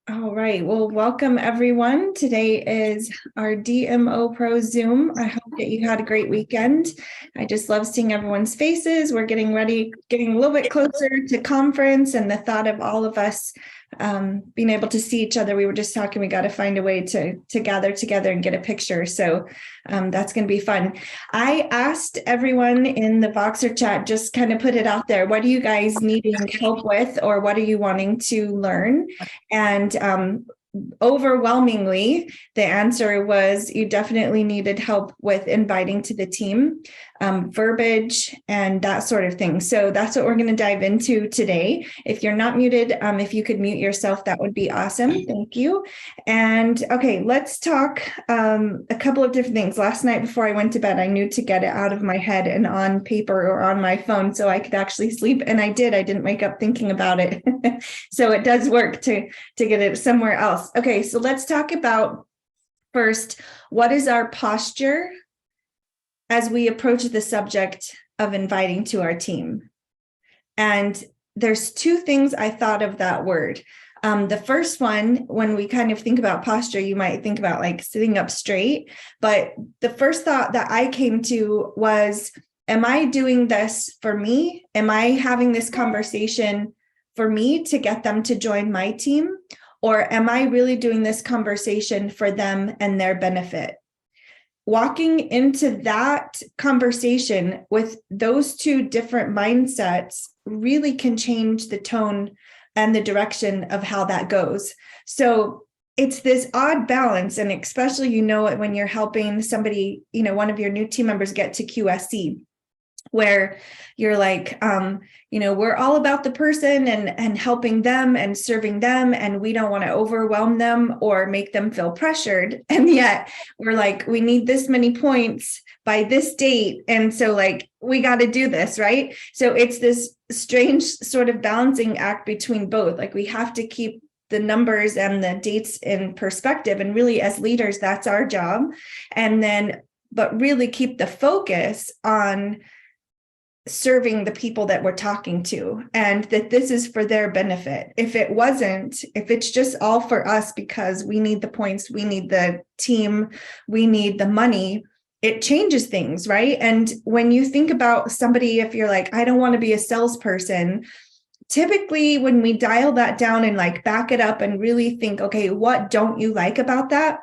All right. Well, welcome everyone. Today is our DMOpro Zoom. I hope that you had a great weekend. I just love seeing everyone's faces. We're getting ready, getting a little bit closer to conference, and the thought of all of us being able to see each other. We were just talking, we got to find a way to gather together and get a picture. So that's going to be fun. I asked everyone in the Voxer chat, just kind of put it out there. What are you guys needing help with, or what are you wanting to learn? And overwhelmingly, the answer was you definitely needed help with inviting to the team, verbiage, and that sort of thing. So that's what we're going to dive into today. If you're not muted, if you could mute yourself, that would be awesome. Thank you. And okay, let's talk a couple of different things. Last night before I went to bed, I knew to get it out of my head and on paper or on my phone so I could actually sleep. And I did. I didn't wake up thinking about it. So it does work to get it somewhere else. Okay, so let's talk about first, what is our posture as we approach the subject of inviting to our team? And there's two things I thought of that word. The first one, when we kind of think about posture, you might think about like sitting up straight. But the first thought that I came to was, am I doing this for me? Am I having this conversation for me to get them to join my team? Or am I really doing this conversation for them and their benefit? Walking into that conversation with those two different mindsets really can change the tone and the direction of how that goes. So it's this odd balance, and especially, you know it when you're helping somebody, one of your new team members get to QSC, where you're like, we're all about the person and helping them and serving them, and we don't want to overwhelm them or make them feel pressured. And yet we're like, we need this many points by this date. And so like, we got to do this, right? So it's this strange sort of balancing act between both. Like, we have to keep the numbers and the dates in perspective. And really, as leaders, that's our job. And then, but really keep the focus on serving the people that we're talking to, and that this is for their benefit. If it's just all for us because we need the points, we need the team, we need the money, it changes things, right? And when you think about somebody, if you're like, I don't want to be a salesperson, typically when we dial that down and like back it up and really think, okay, what don't you like about that?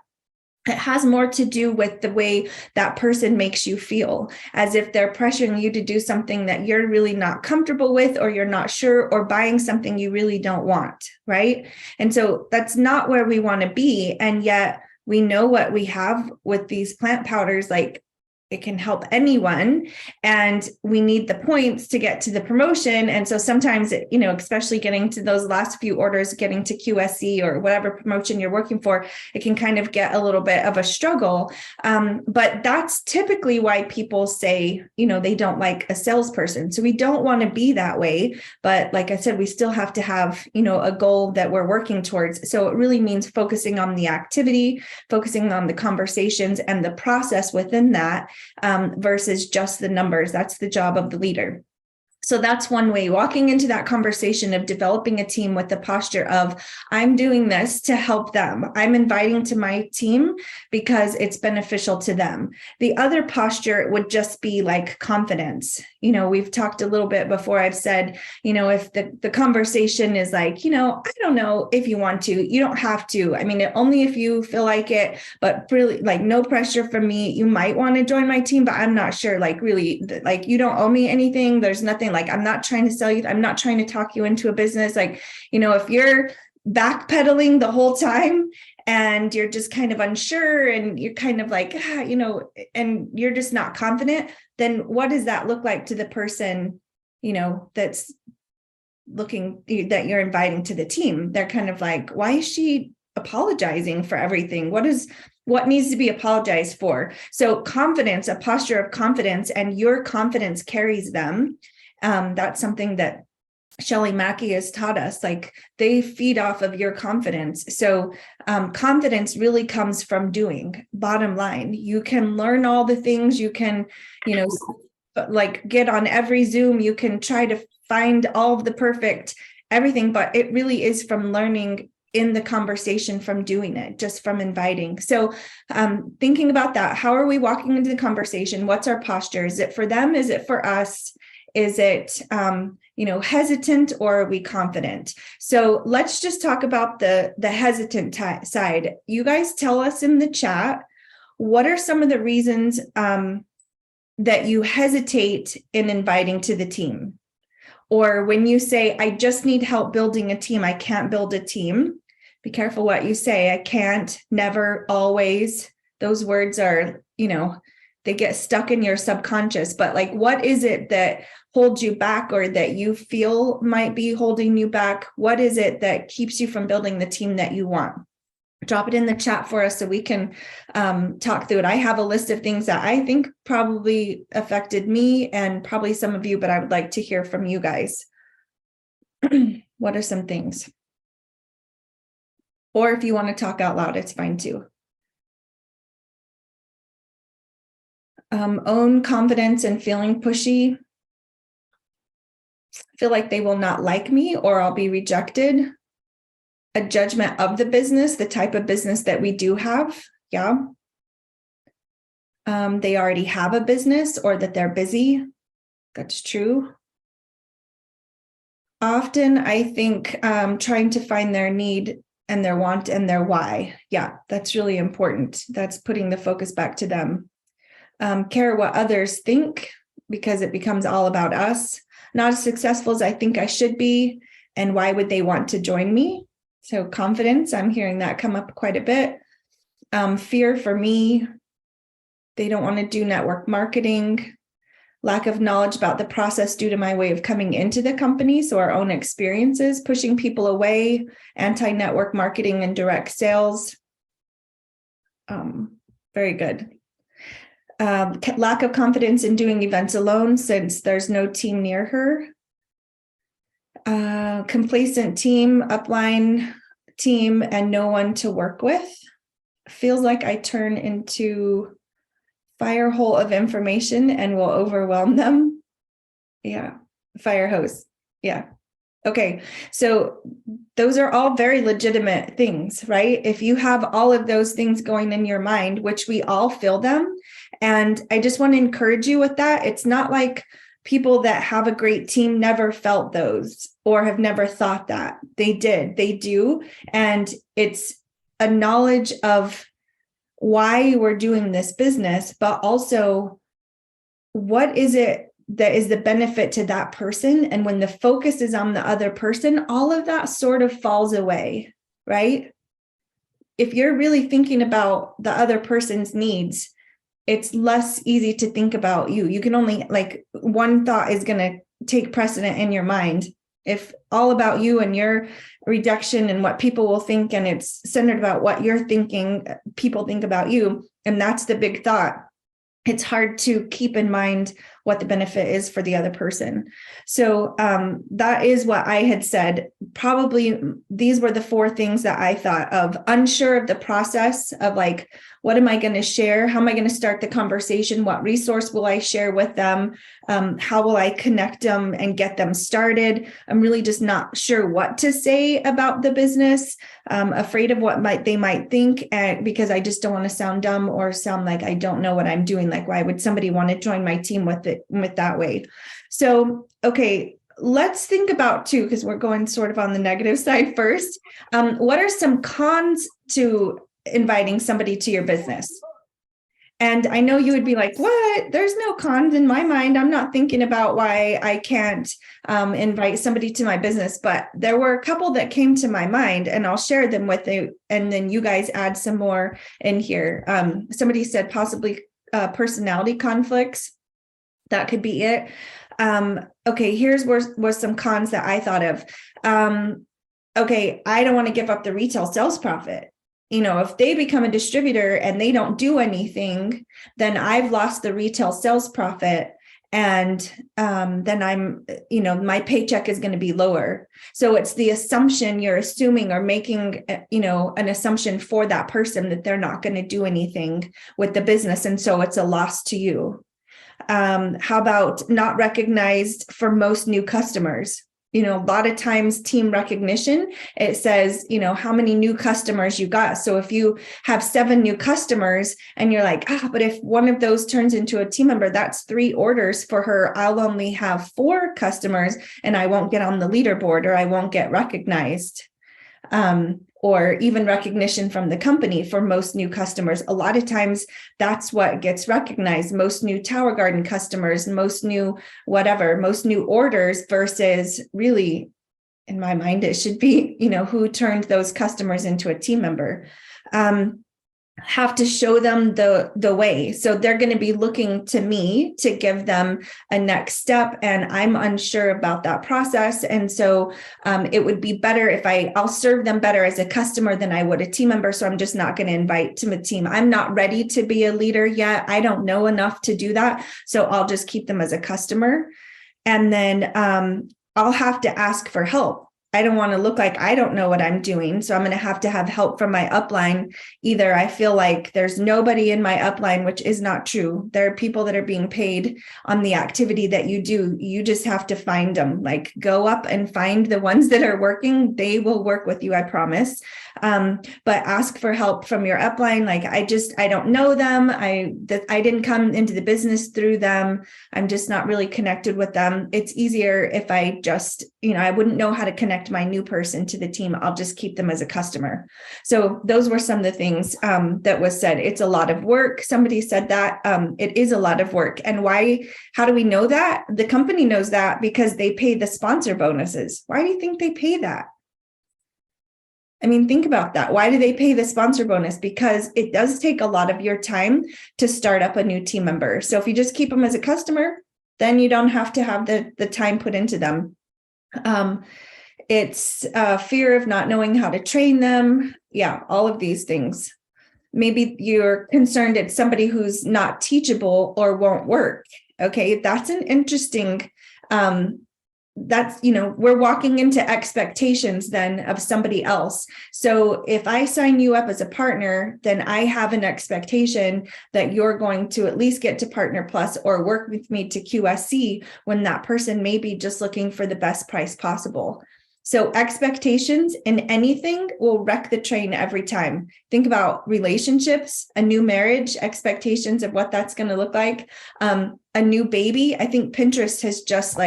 It has more to do with the way that person makes you feel, as if they're pressuring you to do something that you're really not comfortable with, or you're not sure, or buying something you really don't want, right? And so that's not where we want to be. And yet we know what we have with these plant powders, like it can help anyone, and we need the points to get to the promotion. And so sometimes, especially getting to those last few orders, getting to QSC or whatever promotion you're working for, it can kind of get a little bit of a struggle. But that's typically why people say, they don't like a salesperson. So we don't want to be that way. But like I said, we still have to have, a goal that we're working towards. So it really means focusing on the activity, focusing on the conversations and the process within that, versus just the numbers. That's the job of the leader. So that's one way, walking into that conversation of developing a team with the posture of, I'm doing this to help them. I'm inviting to my team because it's beneficial to them. The other posture would just be like confidence. We've talked a little bit before. I've said, if the conversation is like, I don't know if you want to, you don't have to. I mean, only if you feel like it, but really like no pressure from me. You might want to join my team, but I'm not sure. Like really, like you don't owe me anything. There's nothing. Like, I'm not trying to sell you. I'm not trying to talk you into a business. Like, if you're backpedaling the whole time and you're just kind of unsure and you're kind of like, and you're just not confident, then what does that look like to the person, that's looking, that you're inviting to the team? They're kind of like, why is she apologizing for everything? What needs to be apologized for? So confidence, a posture of confidence, and your confidence carries them. That's something that Shelley Mackey has taught us. Like, they feed off of your confidence. So confidence really comes from doing. Bottom line, you can learn all the things, you can, like get on every Zoom, you can try to find all of the perfect everything, but it really is from learning in the conversation from doing it, just from inviting. So thinking about that, how are we walking into the conversation? What's our posture? Is it for them? Is it for us? Is it, hesitant, or are we confident? So let's just talk about the hesitant side. You guys tell us in the chat, what are some of the reasons that you hesitate in inviting to the team? Or when you say, I just need help building a team, I can't build a team. Be careful what you say. I can't, never, always. Those words are, they get stuck in your subconscious. But like, what is it that holds you back, or that you feel might be holding you back? What is it that keeps you from building the team that you want? Drop it in the chat for us so we can talk through it. I have a list of things that I think probably affected me and probably some of you, but I would like to hear from you guys. What are some things? Or if you want to talk out loud, it's fine too. Own confidence and feeling pushy. Feel like they will not like me, or I'll be rejected. A judgment of the business, the type of business that we do have. Yeah. They already have a business, or that they're busy. That's true. Often I think trying to find their need and their want and their why. Yeah, that's really important. That's putting the focus back to them. Care what others think, because it becomes all about us. Not as successful as I think I should be, and why would they want to join me? So confidence, I'm hearing that come up quite a bit. Fear for me, they don't want to do network marketing. Lack of knowledge about the process due to my way of coming into the company. So our own experiences, pushing people away, anti-network marketing and direct sales. Very good. Lack of confidence in doing events alone, since there's no team near her. Complacent team, upline team, and no one to work with. Feels like I turn into fire hole of information and will overwhelm them. Yeah, fire hose. Yeah. Okay, so those are all very legitimate things, right? If you have all of those things going in your mind, which we all feel them, and I just want to encourage you with that. It's not like people that have a great team never felt those or have never thought that. They did, they do. And it's a knowledge of why we're doing this business, but also what is it that is the benefit to that person. And when the focus is on the other person, all of that sort of falls away, right? If you're really thinking about the other person's needs, it's less easy to think about you. You can only, like, one thought is going to take precedent in your mind. If all about you and your rejection and what people will think, and it's centered about what you're thinking, people think about you, and that's the big thought, it's hard to keep in mind what the benefit is for the other person. So that is what I had said. Probably these were the four things that I thought of. Unsure of the process of, like, what am I going to share? How am I going to start the conversation? What resource will I share with them? How will I connect them and get them started? I'm really just not sure what to say about the business. Afraid of what they might think, because I just don't want to sound dumb or sound like I don't know what I'm doing. Like, why would somebody want to join my team with that way? So, okay, let's think about too, because we're going sort of on the negative side first. What are some cons to inviting somebody to your business? And I know you would be like, what? There's no cons in my mind. I'm not thinking about why I can't invite somebody to my business. But there were a couple that came to my mind, and I'll share them with you. And then you guys add some more in here. Somebody said possibly personality conflicts. That could be it. Okay, here's where some cons that I thought of. Okay, I don't want to give up the retail sales profit. If they become a distributor and they don't do anything, then I've lost the retail sales profit. And then I'm, my paycheck is going to be lower. So it's the assumption you're assuming, or making, an assumption for that person that they're not going to do anything with the business. And so it's a loss to you. How about not recognized for most new customers? a lot of times team recognition, it says, how many new customers you got. So if you have 7 new customers and you're like, but if one of those turns into a team member, that's 3 orders for her. I'll only have 4 customers and I won't get on the leaderboard, or I won't get recognized. Or even recognition from the company for most new customers. A lot of times that's what gets recognized. Most new Tower Garden customers, most new whatever, most new orders, versus really, in my mind, it should be, who turned those customers into a team member. Have to show them the way. So they're going to be looking to me to give them a next step. And I'm unsure about that process. And so it would be better if I'll serve them better as a customer than I would a team member. So I'm just not going to invite to a team. I'm not ready to be a leader yet. I don't know enough to do that. So I'll just keep them as a customer. And then I'll have to ask for help. I don't want to look like I don't know what I'm doing. So I'm going to have help from my upline. Either I feel like there's nobody in my upline, which is not true. There are people that are being paid on the activity that you do. You just have to find them. Like, go up and find the ones that are working. They will work with you, I promise. But ask for help from your upline. Like, I don't know them. I didn't come into the business through them. I'm just not really connected with them. It's easier if I just, I wouldn't know how to connect my new person to the team. I'll just keep them as a customer. So those were some of the things that was said. It's a lot of work. Somebody said that it is a lot of work. And why? How do we know that? The company knows that because they pay the sponsor bonuses. Why do you think they pay that? I mean, think about that. Why do they pay the sponsor bonus? Because it does take a lot of your time to start up a new team member. So if you just keep them as a customer, then you don't have to have the time put into them. It's fear of not knowing how to train them. Yeah, all of these things. Maybe you're concerned it's somebody who's not teachable or won't work. Okay, that's an interesting, we're walking into expectations then of somebody else. So if I sign you up as a partner, then I have an expectation that you're going to at least get to Partner Plus or work with me to QSC, when that person may be just looking for the best price possible. So expectations in anything will wreck the train every time. Think about relationships, a new marriage, expectations of what that's going to look like. A new baby. I think Pinterest has just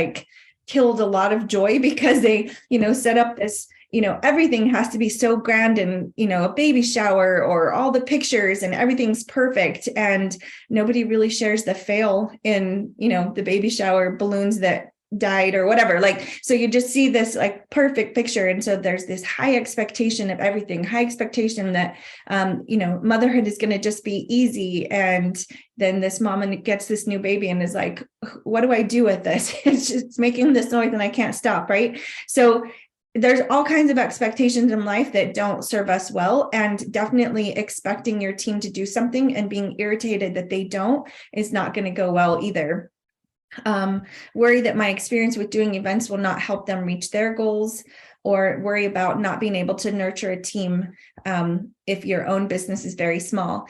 killed a lot of joy because they, set up this, everything has to be so grand, and, a baby shower or all the pictures and everything's perfect. And nobody really shares the fail in, the baby shower, balloons that died or whatever. So you just see this perfect picture. And so there's this high expectation of everything, high expectation that, motherhood is going to just be easy. And then this mom gets this new baby and is like, what do I do with this? It's just making this noise and I can't stop. Right. So there's all kinds of expectations in life that don't serve us well, and definitely expecting your team to do something and being irritated that they don't is not going to go well either. Worry that my experience with doing events will not help them reach their goals, or worry about not being able to nurture a team if your own business is very small.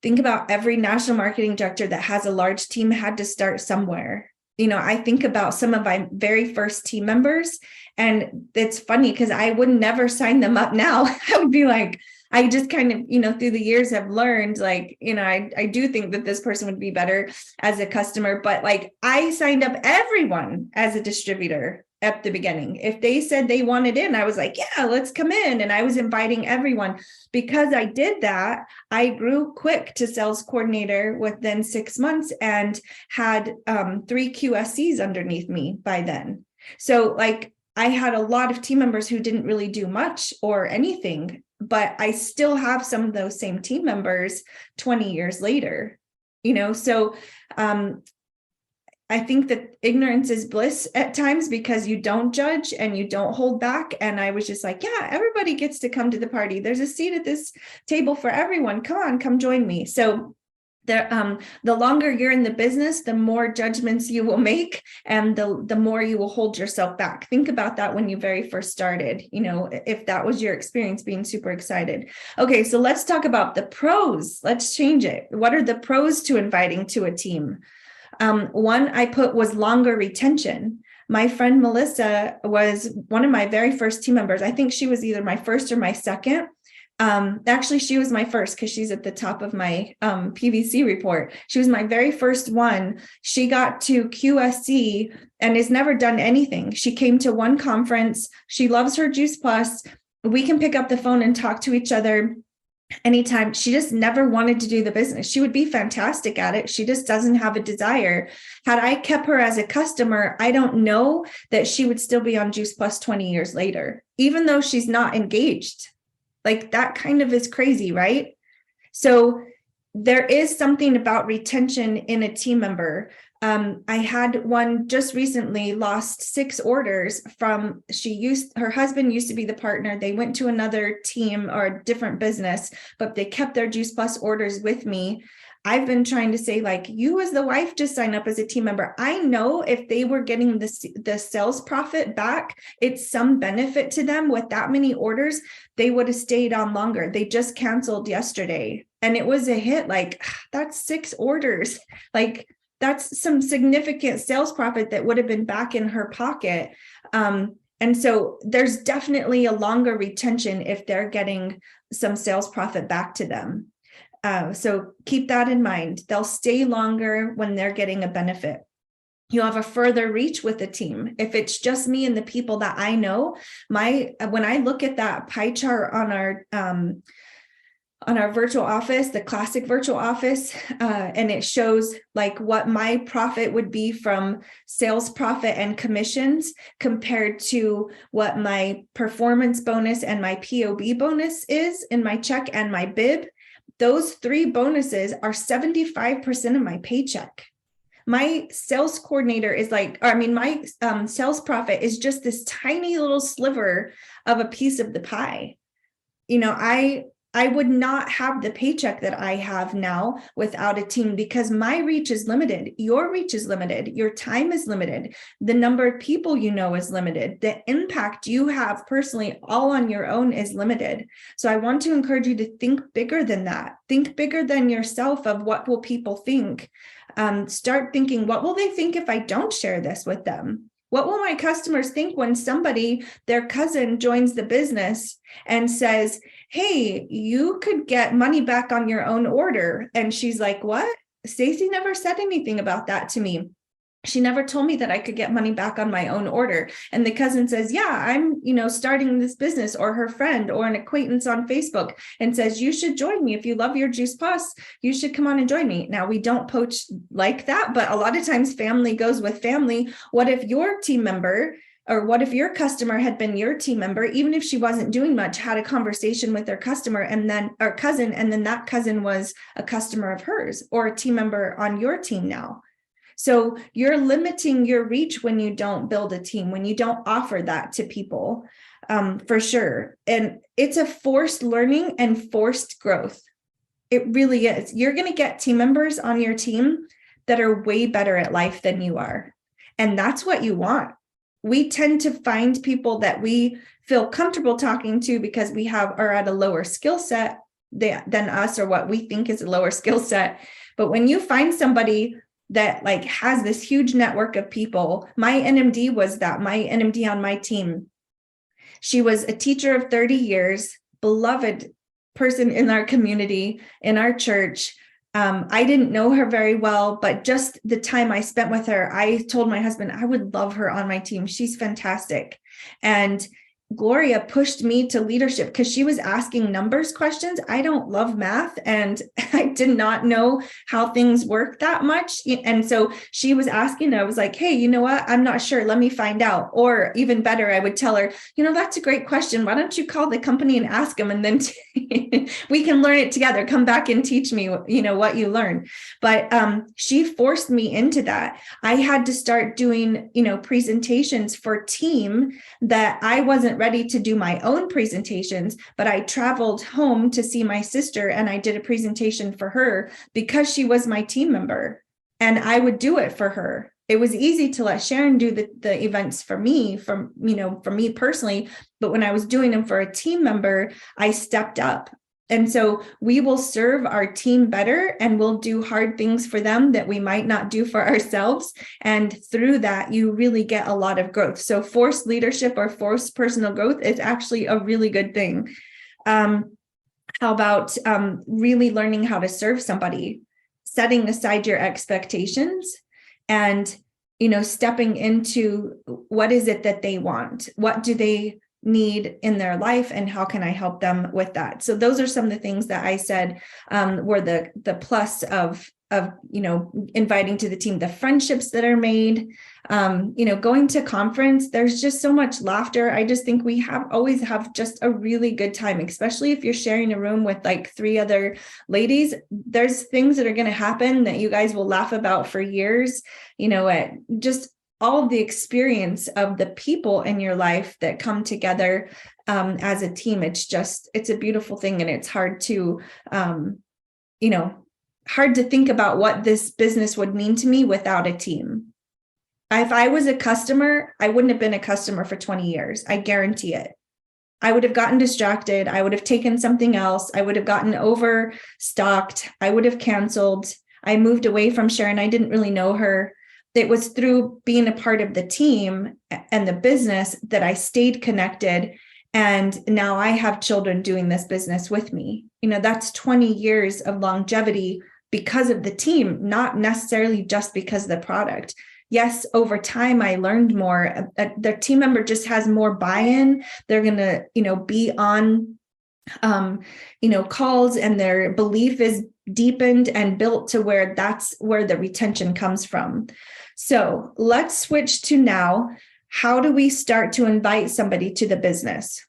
Think about every national marketing director that has a large team had to start somewhere. I think about some of my very first team members, and it's funny because I would never sign them up now. I would be like, I just kind of, through the years have learned, I do think that this person would be better as a customer, but I signed up everyone as a distributor at the beginning. If they said they wanted in, I was like, yeah, let's come in. And I was inviting everyone. Because I did that, I grew quick to sales coordinator within 6 months and had 3 QSCs underneath me by then. So I had a lot of team members who didn't really do much or anything, but I still have some of those same team members 20 years later, so I think that ignorance is bliss at times because you don't judge and you don't hold back. And I was just like, yeah, everybody gets to come to the party. There's a seat at this table for everyone. Come on, come join me. So the longer you're in the business, the more judgments you will make, and the more you will hold yourself back. Think about that when you very first started, if that was your experience, being super excited. Okay, so let's talk about the pros. Let's change it. What are the pros to inviting to a team? One I put was longer retention. My friend Melissa was one of my very first team members. I think she was either my first or my second. Actually, she was my first because she's at the top of my PVC report. She was my very first one. She got to QSC and has never done anything. She came to one conference. She loves her Juice Plus. We can pick up the phone and talk to each other anytime. She just never wanted to do the business. She would be fantastic at it. She just doesn't have a desire. Had I kept her as a customer, I don't know that she would still be on Juice Plus 20 years later, even though she's not engaged. Like, that kind of is crazy, right? So there is something about retention in a team member. I had one just recently lost 6 orders from, her husband used to be the partner. They went to another team or a different business, but they kept their Juice Plus orders with me. I've been trying to say, like, you as the wife just sign up as a team member. I know if they were getting the sales profit back, it's some benefit to them with that many orders, they would have stayed on longer. They just canceled yesterday and it was a hit. Like, that's 6 orders. Like, that's some significant sales profit that would have been back in her pocket. And so there's definitely a longer retention if they're getting some sales profit back to them. So keep that in mind. They'll stay longer when they're getting a benefit. You have a further reach with the team. If it's just me and the people that I know, when I look at that pie chart on our virtual office, the classic virtual office, and it shows like what my profit would be from sales profit and commissions compared to what my performance bonus and my POB bonus is in my check and my bib. Those 3 bonuses are 75% of my paycheck. My sales coordinator is my sales profit is just this tiny little sliver of a piece of the pie. You know, I would not have the paycheck that I have now without a team, because my reach is limited. Your reach is limited. Your time is limited. The number of people you know is limited. The impact you have personally all on your own is limited. So I want to encourage you to think bigger than that. Think bigger than yourself of what will people think. Start thinking, what will they think if I don't share this with them? What will my customers think when somebody, their cousin, joins the business and says, hey, you could get money back on your own order? And she's like, what? Stacy never said anything about that to me. She never told me that I could get money back on my own order. And the cousin says, yeah, I'm, starting this business, or her friend or an acquaintance on Facebook, and says, you should join me. If you love your Juice Plus, you should come on and join me. Now, we don't poach like that, but a lot of times family goes with family. What if your team member, or what if your customer had been your team member, even if she wasn't doing much, had a conversation with their customer and then our cousin, and then that cousin was a customer of hers or a team member on your team now? So you're limiting your reach when you don't build a team, when you don't offer that to people, for sure. And it's a forced learning and forced growth. It really is. You're going to get team members on your team that are way better at life than you are. And that's what you want. We tend to find people that we feel comfortable talking to because we are at a lower skill set than us, or what we think is a lower skill set. But when you find somebody that has this huge network of people, my NMD was that, my NMD on my team. She was a teacher of 30 years, beloved person in our community, in our church. I didn't know her very well, but just the time I spent with her, I told my husband, I would love her on my team. She's fantastic. And Gloria pushed me to leadership because she was asking numbers questions. I don't love math, and I did not know how things work that much. And so she was asking, I was like, hey, you know what? I'm not sure. Let me find out. Or even better, I would tell her, that's a great question. Why don't you call the company and ask them? And then we can learn it together. Come back and teach me, what you learn. But she forced me into that. I had to start doing, presentations for team that I wasn't ready to do my own presentations, but I traveled home to see my sister and I did a presentation for her because she was my team member and I would do it for her. It was easy to let Sharon do the events for me, for me personally, but when I was doing them for a team member, I stepped up. And so we will serve our team better, and we'll do hard things for them that we might not do for ourselves. And through that, you really get a lot of growth. So forced leadership or forced personal growth is actually a really good thing. How about really learning how to serve somebody, setting aside your expectations, and stepping into what is it that they want? What do they need in their life, and how can I help them with that? So those are some of the things that I said were the plus of inviting to the team, the friendships that are made, going to conference. There's just so much laughter. I just think we always have just a really good time, especially if you're sharing a room with like 3 other ladies. There's things that are going to happen that you guys will laugh about for years, at just all of the experience of the people in your life that come together as a team. It's a beautiful thing. And it's hard to, hard to think about what this business would mean to me without a team. If I was a customer, I wouldn't have been a customer for 20 years. I guarantee it. I would have gotten distracted. I would have taken something else. I would have gotten overstocked. I would have canceled. I moved away from Sharon. I didn't really know her. It was through being a part of the team and the business that I stayed connected. And now I have children doing this business with me. That's 20 years of longevity because of the team, not necessarily just because of the product. Yes, over time, I learned more. The team member just has more buy-in. They're going to, be on, calls, and their belief is deepened and built to where that's where the retention comes from. So let's switch to now, how do we start to invite somebody to the business?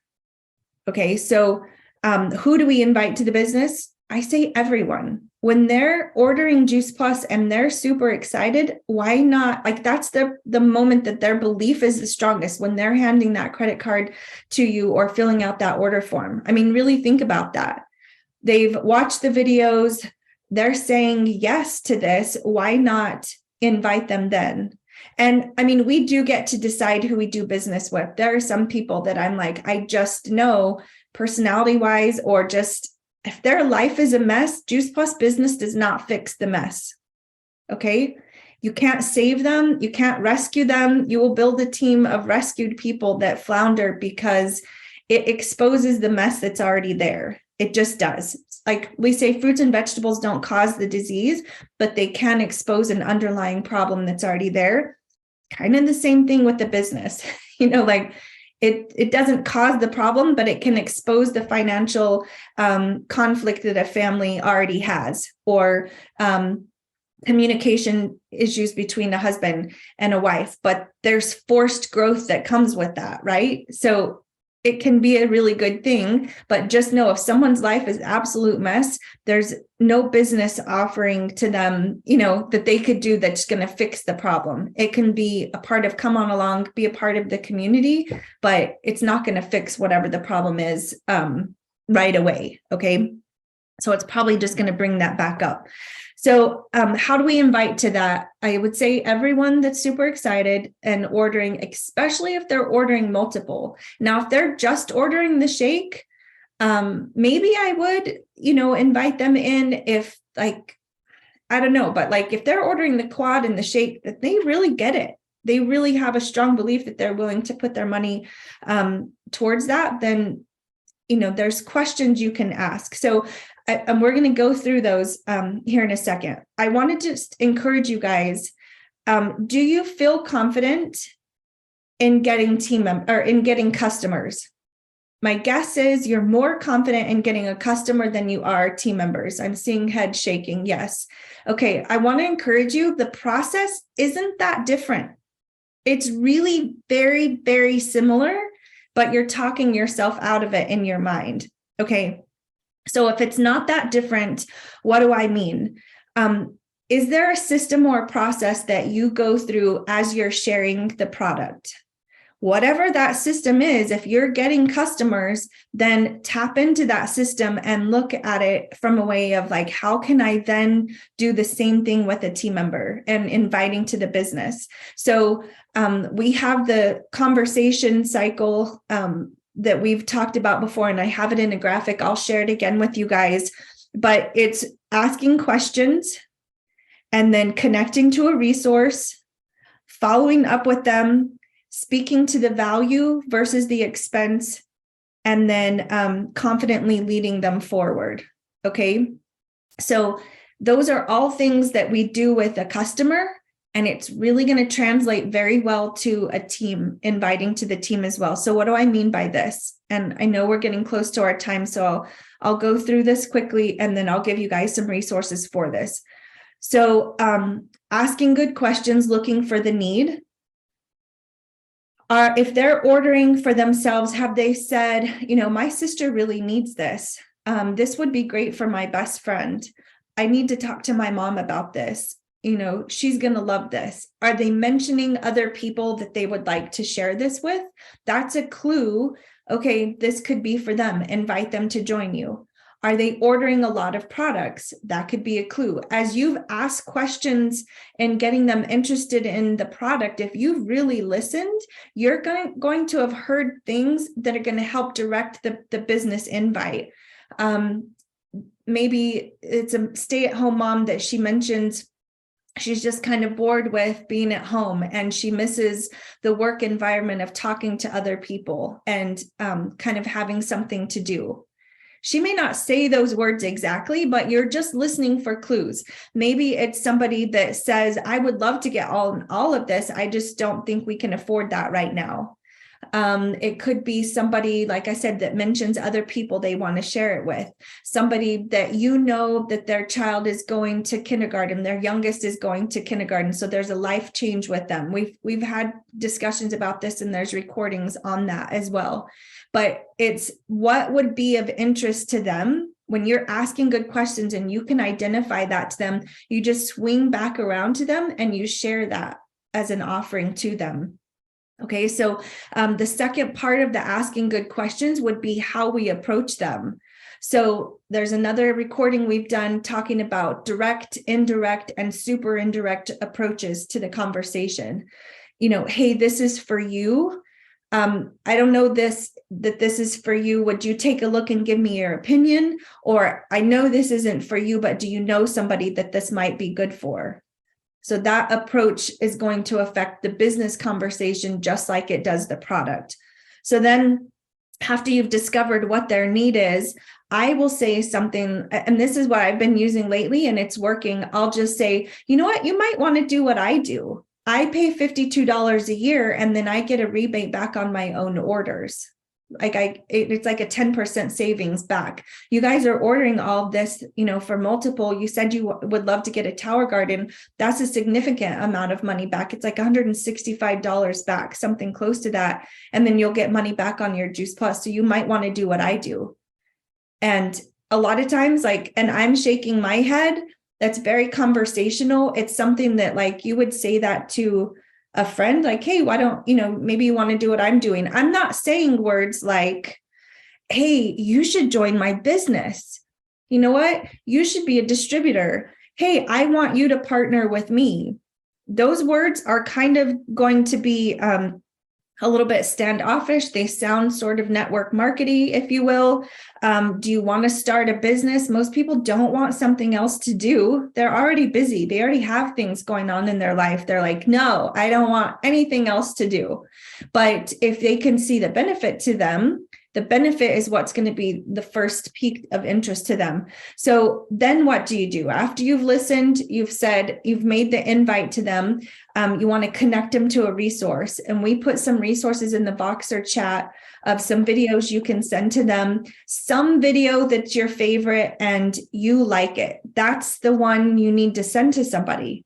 Okay, so who do we invite to the business? I say everyone. When they're ordering Juice Plus and they're super excited, why not? Like, that's the moment that their belief is the strongest, when they're handing that credit card to you or filling out that order form. I mean, really think about that. They've watched the videos. They're saying yes to this. Why not invite them then? And I mean, we do get to decide who we do business with. There are some people that I'm like, I just know personality wise, or just if their life is a mess, Juice Plus business does not fix the mess. Okay. You can't save them. You can't rescue them. You will build a team of rescued people that flounder because it exposes the mess that's already there. It just does. Like we say, fruits and vegetables don't cause the disease, but they can expose an underlying problem that's already there. Kind of the same thing with the business, like it doesn't cause the problem, but it can expose the financial conflict that a family already has, or communication issues between a husband and a wife, but there's forced growth that comes with that, right? So it can be a really good thing, but just know if someone's life is absolute mess, there's no business offering to them, that they could do that's going to fix the problem. It can be a part of come on along, be a part of the community, but it's not going to fix whatever the problem is right away. Okay. So it's probably just going to bring that back up. So how do we invite to that? I would say everyone that's super excited and ordering, especially if they're ordering multiple. Now, if they're just ordering the shake, maybe I would, invite them in if I don't know, but like if they're ordering the quad and the shake, that they really get it. They really have a strong belief that they're willing to put their money towards that, then, there's questions you can ask. So and we're going to go through those here in a second. I want to just encourage you guys. Do you feel confident in getting in getting customers? My guess is you're more confident in getting a customer than you are team members. I'm seeing head shaking. Yes. Okay. I want to encourage you. The process isn't that different. It's really very, very similar, but you're talking yourself out of it in your mind. Okay. So if it's not that different, what do I mean? Is there a system or a process that you go through as you're sharing the product? Whatever that system is, if you're getting customers, then tap into that system and look at it from a way of like, how can I then do the same thing with a team member and inviting to the business? So we have the conversation cycle that we've talked about before, and I have it in a graphic. I'll share it again with you guys, but it's asking questions and then connecting to a resource, following up with them, speaking to the value versus the expense, and then confidently leading them forward. Okay. So those are all things that we do with a customer, and it's really going to translate very well to a team, inviting to the team as well. So what do I mean by this? And I know we're getting close to our time, so I'll go through this quickly and then I'll give you guys some resources for this. So asking good questions, looking for the need. If they're ordering for themselves, have they said, my sister really needs this. This would be great for my best friend. I need to talk to my mom about this. She's going to love this. Are they mentioning other people that they would like to share this with? That's a clue. Okay, this could be for them. Invite them to join you. Are they ordering a lot of products? That could be a clue. As you've asked questions and getting them interested in the product, if you've really listened, you're going to have heard things that are going to help direct the business invite. Maybe it's a stay-at-home mom that she mentions. She's just kind of bored with being at home and she misses the work environment of talking to other people and kind of having something to do. She may not say those words exactly, but you're just listening for clues. Maybe it's somebody that says, I would love to get all of this. I just don't think we can afford that right now. It could be somebody, like I said, that mentions other people they want to share it with. Somebody that that their child is going to kindergarten, their youngest is going to kindergarten. So there's a life change with them. We've had discussions about this and there's recordings on that as well. But it's what would be of interest to them. When you're asking good questions and you can identify that to them, you just swing back around to them and you share that as an offering to them. Okay, so the second part of the asking good questions would be how we approach them. So there's another recording we've done talking about direct, indirect, and super indirect approaches to the conversation. Hey, this is for you. I don't know that this is for you. Would you take a look and give me your opinion? Or I know this isn't for you, but do you know somebody that this might be good for? So that approach is going to affect the business conversation just like it does the product. So then after you've discovered what their need is, I will say something, and this is what I've been using lately and it's working. I'll just say, you know what, you might want to do what I do. I pay $52 a year and then I get a rebate back on my own orders. It's like a 10% savings back. You guys are ordering all of this, for multiple. You said you would love to get a tower garden. That's a significant amount of money back. It's like $165 back, something close to that. And then you'll get money back on your Juice Plus. So you might want to do what I do. And a lot of times, and I'm shaking my head, that's very conversational. It's something that you would say that to a friend, hey, why don't, maybe you want to do what I'm doing. I'm not saying words like, hey, you should join my business. You know what? You should be a distributor. Hey, I want you to partner with me. Those words are kind of going to be a little bit standoffish. They sound sort of network marketing, if you will. Do you want to start a business? Most people don't want something else to do. They're already busy. They already have things going on in their life. They're like, no, I don't want anything else to do. But if they can see the benefit to them, the benefit is what's going to be the first peak of interest to them. So then what do you do? After you've listened, you've said, you've made the invite to them, you want to connect them to a resource. And we put some resources in the Voxer chat of some videos you can send to them. Some video that's your favorite and you like it. That's the one you need to send to somebody.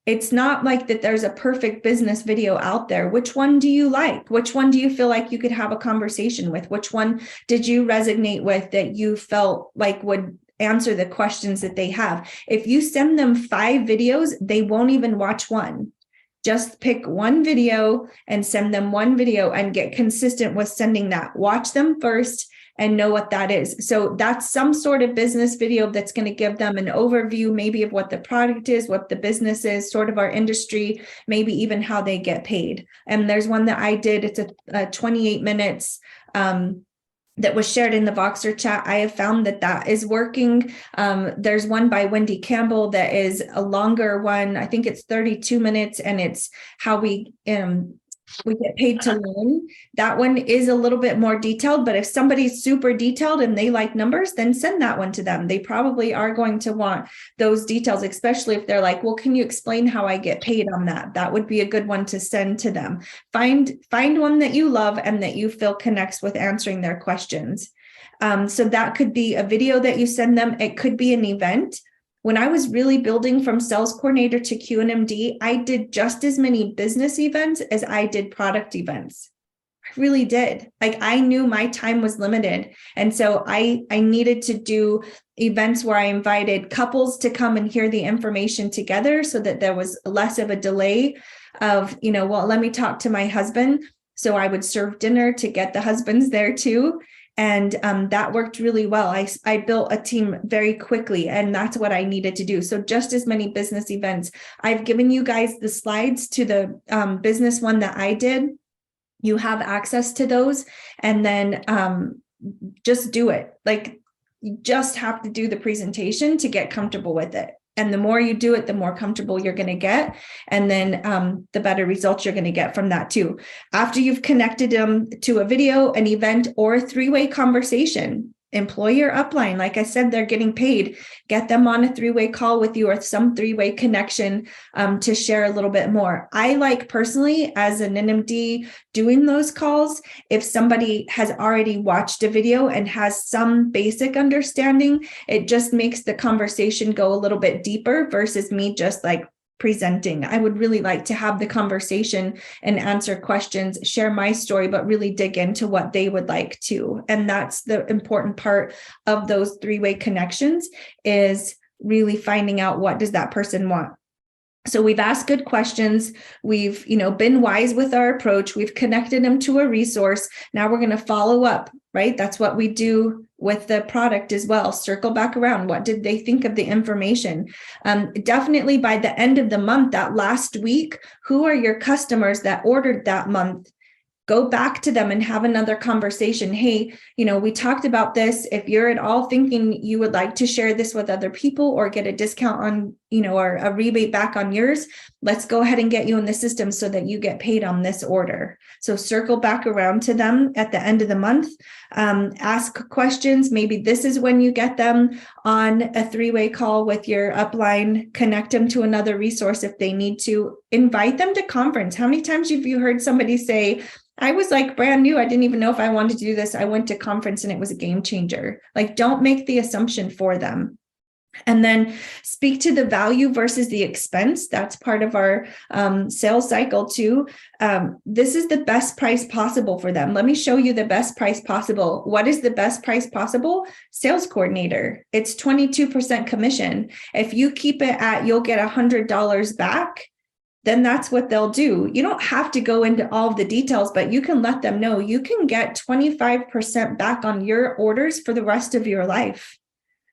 It's not like that there's a perfect business video out there. Which one do you like? Which one do you feel like you could have a conversation with? Which one did you resonate with that you felt like would answer the questions that they have? If you send them 5 videos, they won't even watch one. Just pick one video and send them one video and get consistent with sending that. Watch them first and know what that is. So that's some sort of business video that's going to give them an overview, maybe of what the product is, what the business is, sort of our industry, maybe even how they get paid. And there's one that I did, it's a 28 minutes, that was shared in the Voxer chat. I have found that is working. There's one by Wendy Campbell that is a longer one. I think it's 32 minutes, and it's how we get paid to learn. That one is a little bit more detailed, but if somebody's super detailed and they like numbers, then send that one to them. They probably are going to want those details, especially if they're like, well, can you explain how I get paid on that? That would be a good one to send to them. Find one that you love and that you feel connects with answering their questions. So that could be a video that you send them. It could be an event. When I was really building from sales coordinator to QNMD, I did just as many business events as I did product events. I really did. Like, I knew my time was limited. And so I needed to do events where I invited couples to come and hear the information together so that there was less of a delay of, well, let me talk to my husband. So I would serve dinner to get the husbands there too. And that worked really well. I built a team very quickly, and that's what I needed to do. So just as many business events. I've given you guys the slides to the business one that I did. You have access to those, and then just do it. Like, you just have to do the presentation to get comfortable with it. And the more you do it, the more comfortable you're going to get. And then the better results you're going to get from that too. After you've connected them to a video, an event, or a three-way conversation, employer upline, like I said, they're getting paid. Get them on a three-way call with you or some three-way connection to share a little bit more. I like personally, as an NMD, doing those calls if somebody has already watched a video and has some basic understanding. It just makes the conversation go a little bit deeper versus me just like presenting. I would really like to have the conversation and answer questions, share my story, but really dig into what they would like to. And that's the important part of those three-way connections, is really finding out, what does that person want? So we've asked good questions. We've, been wise with our approach. We've connected them to a resource. Now we're going to follow up, right? That's what we do with the product as well. Circle back around. What did they think of the information? Definitely by the end of the month, that last week, who are your customers that ordered that month? Go back to them and have another conversation. Hey, we talked about this. If you're at all thinking you would like to share this with other people or get a discount on, or a rebate back on yours, let's go ahead and get you in the system so that you get paid on this order. So circle back around to them at the end of the month. Ask questions. Maybe this is when you get them on a three-way call with your upline. Connect them to another resource if they need to. Invite them to conference. How many times have you heard somebody say, I was like brand new, I didn't even know if I wanted to do this. I went to conference and it was a game changer. Like, don't make the assumption for them. And then speak to the value versus the expense. That's part of our sales cycle too. This is the best price possible for them. Let me show you the best price possible. What is the best price possible? Sales coordinator. It's 22% commission. If you keep it at, you'll get $100 back, then that's what they'll do. You don't have to go into all of the details, but you can let them know you can get 25% back on your orders for the rest of your life.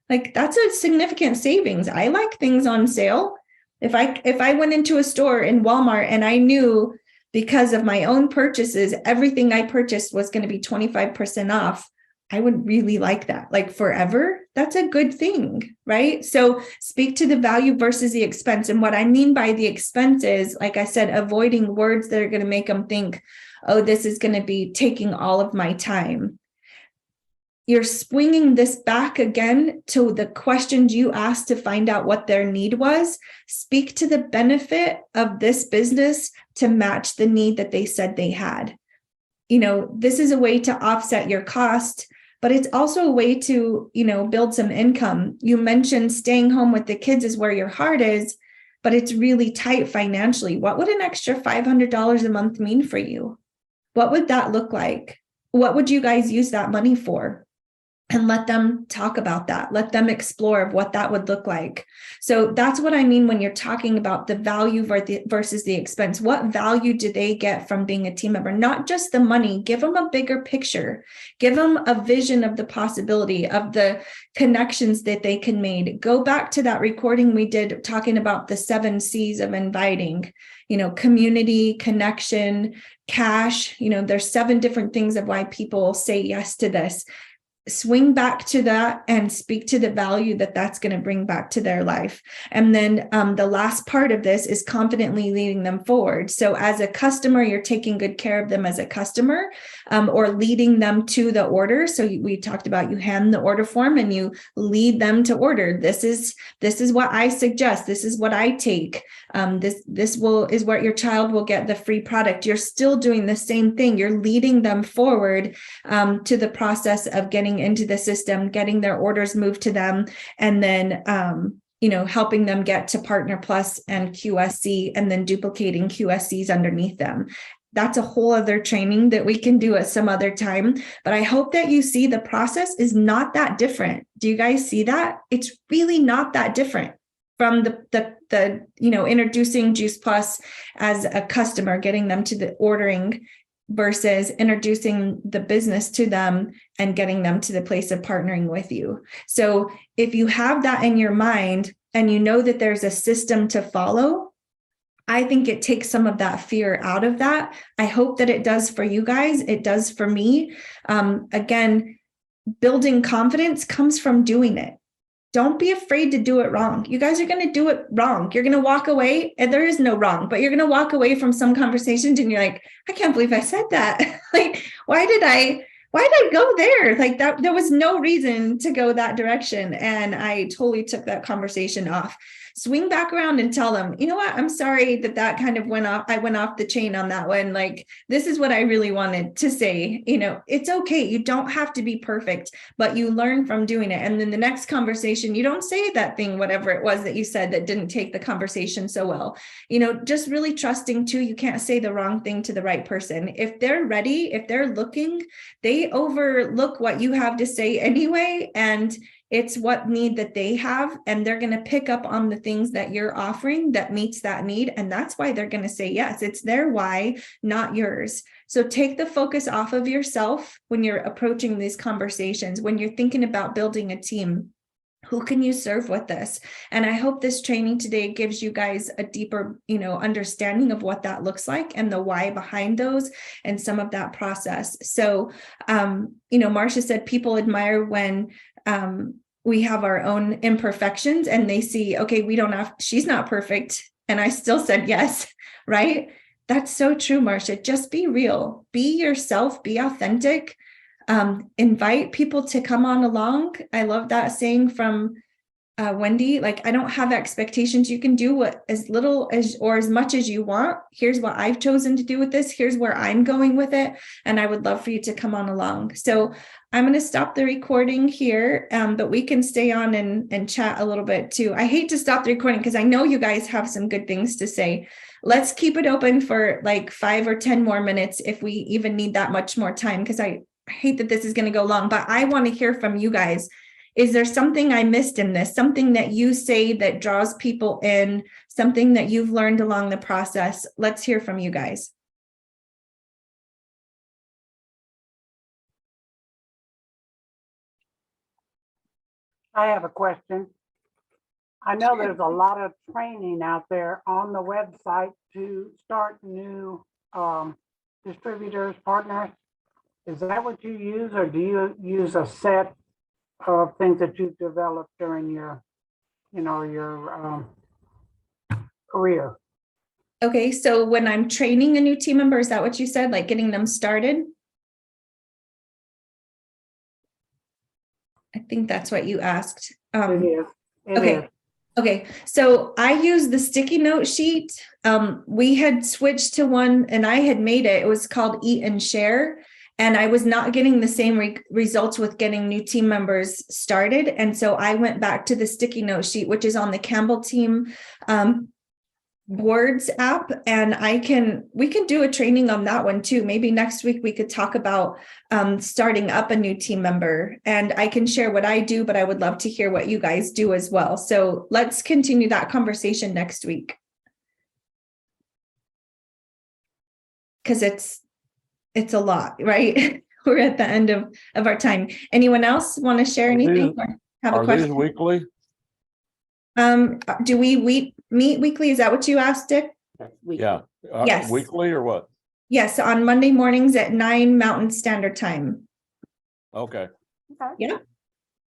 Like, that's a significant savings. I like things on sale. If I went into a store in Walmart and I knew because of my own purchases, everything I purchased was going to be 25% off, I would really like that, like forever. That's a good thing, right? So speak to the value versus the expense. And what I mean by the expense is, like I said, avoiding words that are going to make them think, oh, this is going to be taking all of my time. You're swinging this back again to the questions you asked to find out what their need was. Speak to the benefit of this business to match the need that they said they had. This is a way to offset your cost, but it's also a way to, build some income. You mentioned staying home with the kids is where your heart is, but it's really tight financially. What would an extra $500 a month mean for you? What would that look like? What would you guys use that money for? and let them talk about that. Let them explore what that would look like. So that's what I mean when you're talking about the value versus the expense. What value do they get from being a team member? Not just the money. Give them a bigger picture. Give them a vision of the possibility of the connections that they can make. Go back to that recording we did talking about the 7 C's of inviting, community, connection, cash. There's 7 different things of why people say yes to this. Swing back to that and speak to the value that that's going to bring back to their life. And then the last part of this is confidently leading them forward. So as a customer, you're taking good care of them as a customer, or leading them to the order. So we talked about, you hand the order form and you lead them to order. This is what I suggest. This is what I take. This is where your child will get the free product. You're still doing the same thing. You're leading them forward to the process of getting into the system, getting their orders moved to them, and then helping them get to Partner Plus and QSC, and then duplicating QSCs underneath them. That's a whole other training that we can do at some other time. But I hope that you see the process is not that different. Do you guys see that? It's really not that different from the introducing Juice Plus as a customer, getting them to the ordering, versus introducing the business to them and getting them to the place of partnering with you. So if you have that in your mind and you know that there's a system to follow, I think it takes some of that fear out of that. I hope that it does for you guys. It does for me. Again, building confidence comes from doing it. Don't be afraid to do it wrong. You guys are going to do it wrong. You're going to walk away, and there is no wrong, but you're going to walk away from some conversations and you're like, I can't believe I said that. Like, why did I go there? Like that, there was no reason to go that direction. And I totally took that conversation off. Swing back around and tell them, you know what? I'm sorry that kind of went off. I went off the chain on that one. Like, this is what I really wanted to say. It's okay. You don't have to be perfect, but you learn from doing it. And then the next conversation, you don't say that thing, whatever it was that you said that didn't take the conversation so well. Just really trusting too. You can't say the wrong thing to the right person. If they're ready, if they're looking, they overlook what you have to say anyway. And it's what need that they have, and they're going to pick up on the things that you're offering that meets that need. And that's why they're going to say yes. It's their why, not yours. So take the focus off of yourself when you're approaching these conversations, when you're thinking about building a team. Who can you serve with this? And I hope this training today gives you guys a deeper, understanding of what that looks like and the why behind those and some of that process. So, Marcia said people admire when we have our own imperfections and they see, okay, she's not perfect. And I still said yes, right? That's so true, Marcia. Just be real, be yourself, be authentic. Invite people to come on along. I love that saying from Wendy. Like, I don't have expectations. You can do as little as or as much as you want. Here's what I've chosen to do with this. Here's where I'm going with it. And I would love for you to come on along. So I'm going to stop the recording here, but we can stay on and chat a little bit too. I hate to stop the recording because I know you guys have some good things to say. Let's keep it open for like 5 or 10 more minutes if we even need that much more time, because I hate that this is going to go long, but I want to hear from you guys. Is there something I missed in this? Something that you say that draws people in, something that you've learned along the process? Let's hear from you guys. I have a question. I know there's a lot of training out there on the website to start new distributors, partners. Is that what you use, or do you use a set of things that you've developed during your career? Okay, so when I'm training a new team member, is that what you said? Like getting them started? I think that's what you asked. It is. Okay. Okay, so I use the sticky note sheet. We had switched to one and I had made it. It was called Eat and Share. And I was not getting the same results with getting new team members started. And so I went back to the sticky note sheet, which is on the Campbell team boards app, and we can do a training on that one too. Maybe next week we could talk about starting up a new team member, and I can share what I do, but I would love to hear what you guys do as well. So let's continue that conversation next week. Because it's a lot, right? We're at the end of our time. Anyone else want to share anything or have a Are question? these weekly? Do we meet weekly? Is that what you asked, Dick? Yeah. Yes. Weekly or what? Yes, on Monday mornings at 9 Mountain Standard Time. Okay. Yeah.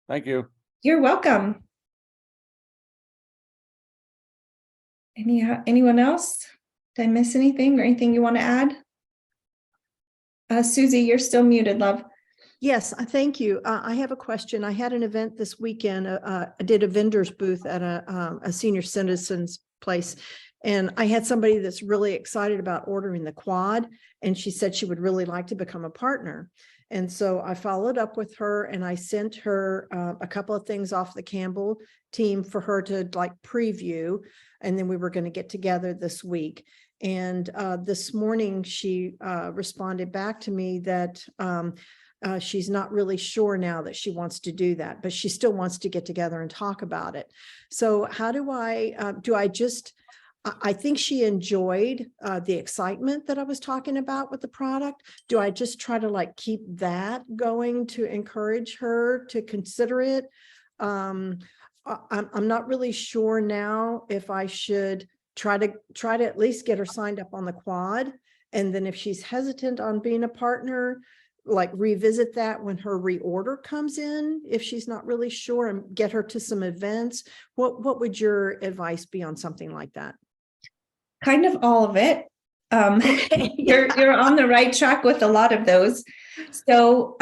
Thank you. You're welcome. Anyone else? Did I miss anything or anything you want to add? Susie, you're still muted, love. Yes, thank you. I have a question. I had an event this weekend. I did a vendor's booth at a senior citizens place. And I had somebody that's really excited about ordering the quad. And she said she would really like to become a partner. And so I followed up with her and I sent her a couple of things off the Campbell team for her to like preview. And then we were going to get together this week. And this morning she responded back to me that she's not really sure now that she wants to do that, but she still wants to get together and talk about it. So how do I think she enjoyed the excitement that I was talking about with the product. Do I just try to like keep that going to encourage her to consider it? I'm not really sure now if I should try to at least get her signed up on the quad. And then if she's hesitant on being a partner, like revisit that when her reorder comes in, if she's not really sure, and get her to some events. What would your advice be on something like that? Kind of all of it. You're on the right track with a lot of those. So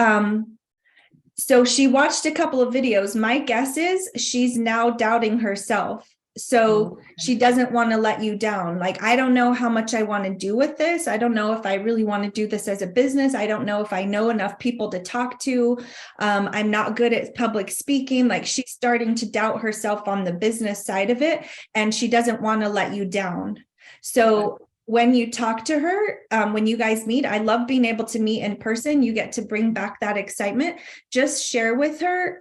she watched a couple of videos. My guess is she's now doubting herself. So she doesn't want to let you down. Like, I don't know how much I want to do with this. I don't know if I really want to do this as a business. I don't know if I know enough people to talk to. I'm not good at public speaking. Like, she's starting to doubt herself on the business side of it, and she doesn't want to let you down. So when you talk to her, when you guys meet, I love being able to meet in person. You get to bring back that excitement. Just share with her,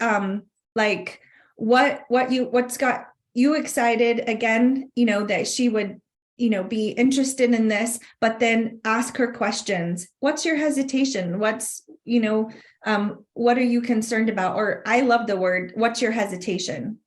like what's got you excited again, that she would, be interested in this, but then ask her questions. What's your hesitation? What's, what are you concerned about? Or I love the word, what's your hesitation?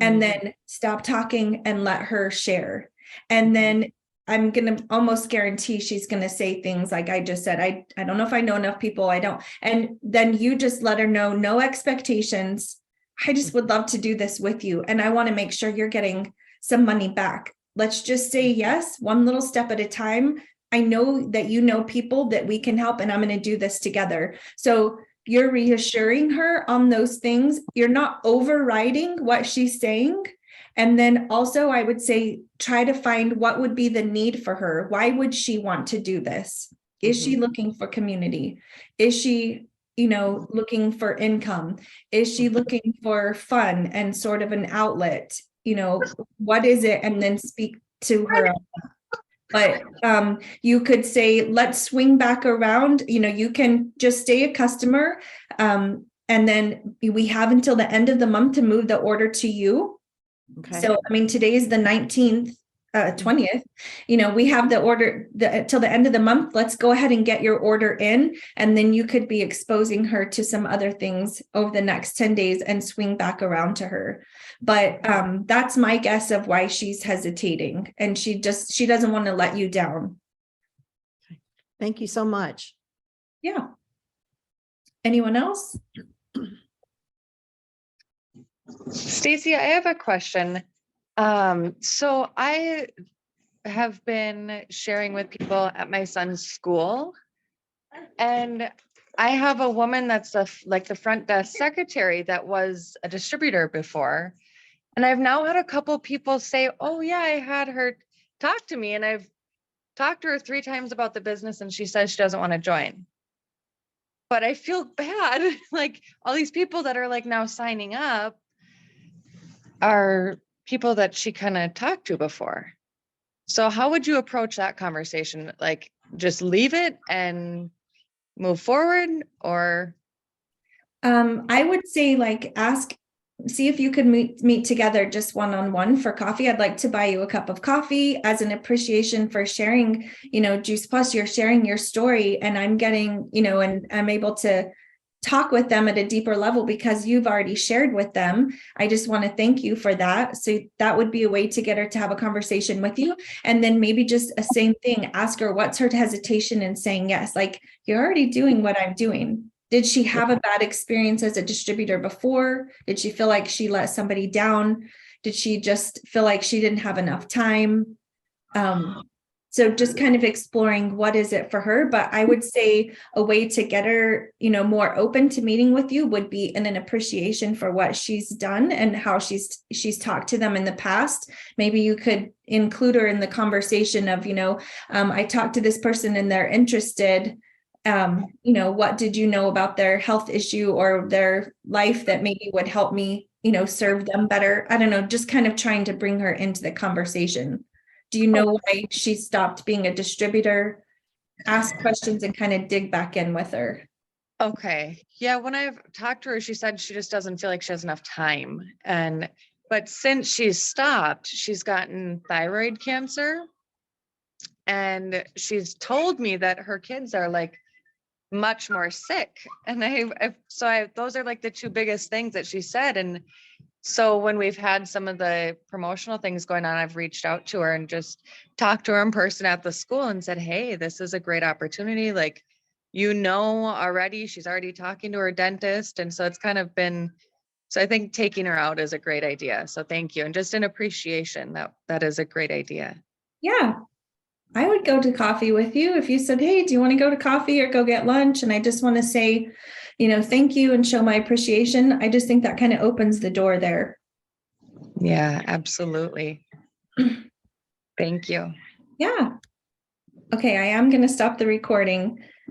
And then stop talking and let her share. And then I'm going to almost guarantee she's going to say things like I just said, I don't know if I know enough people. I don't. And then you just let her know, no expectations. I just would love to do this with you. And I want to make sure you're getting some money back. Let's just say yes, one little step at a time. I know that you know people that we can help, and I'm going to do this together. So you're reassuring her on those things. You're not overriding what she's saying. And then also I would say, try to find what would be the need for her. Why would she want to do this? Is she looking for community? Is she, looking for income? Is she looking for fun and sort of an outlet? What is it? And then speak to her. But you could say, let's swing back around. You can just stay a customer. And then we have until the end of the month to move the order to you. Okay. So, today is the 19th, 20th, we have the order till the end of the month. Let's go ahead and get your order in. And then you could be exposing her to some other things over the next 10 days and swing back around to her. But that's my guess of why she's hesitating. And she doesn't want to let you down. Thank you so much. Yeah. Anyone else? Stacy, I have a question. So I have been sharing with people at my son's school, and I have a woman that's like the front desk secretary that was a distributor before. And I've now had a couple people say, oh yeah, I had her talk to me, and I've talked to her 3 times about the business, and she says she doesn't want to join. But I feel bad. Like, all these people that are like now signing up are people that she kind of talked to before. So how would you approach that conversation? Like just leave it and move forward, or? I would say like see if you could meet together just one-on-one for coffee. I'd like to buy you a cup of coffee as an appreciation for sharing, Juice Plus, you're sharing your story, and I'm getting, and I'm able to talk with them at a deeper level because you've already shared with them. I just want to thank you for that. So that would be a way to get her to have a conversation with you. And then maybe just a same thing, ask her what's her hesitation in saying yes. Like, you're already doing what I'm doing. Did she have a bad experience as a distributor before? Did she feel like she let somebody down? Did she just feel like she didn't have enough time? So just kind of exploring what is it for her. But I would say a way to get her, more open to meeting with you would be in an appreciation for what she's done and how she's talked to them in the past. Maybe you could include her in the conversation of, I talked to this person and they're interested. What did you know about their health issue or their life that maybe would help me, serve them better? I don't know, just kind of trying to bring her into the conversation. Do you know why she stopped being a distributor? Ask questions and kind of dig back in with her. Okay. Yeah. When I've talked to her, she said she just doesn't feel like she has enough time. But since she's stopped, she's gotten thyroid cancer. And she's told me that her kids are like much more sick. And those are like the two biggest things that she said. And so when we've had some of the promotional things going on, I've reached out to her and just talked to her in person at the school and said, hey, this is a great opportunity. Like, already, she's already talking to her dentist. And so it's kind of been, so I think taking her out is a great idea. So thank you. And just an appreciation that is a great idea. Yeah. I would go to coffee with you if you said, hey, do you want to go to coffee or go get lunch? And I just want to say, thank you and show my appreciation. I just think that kind of opens the door there. Yeah, absolutely. Thank you. Yeah. Okay, I am going to stop the recording.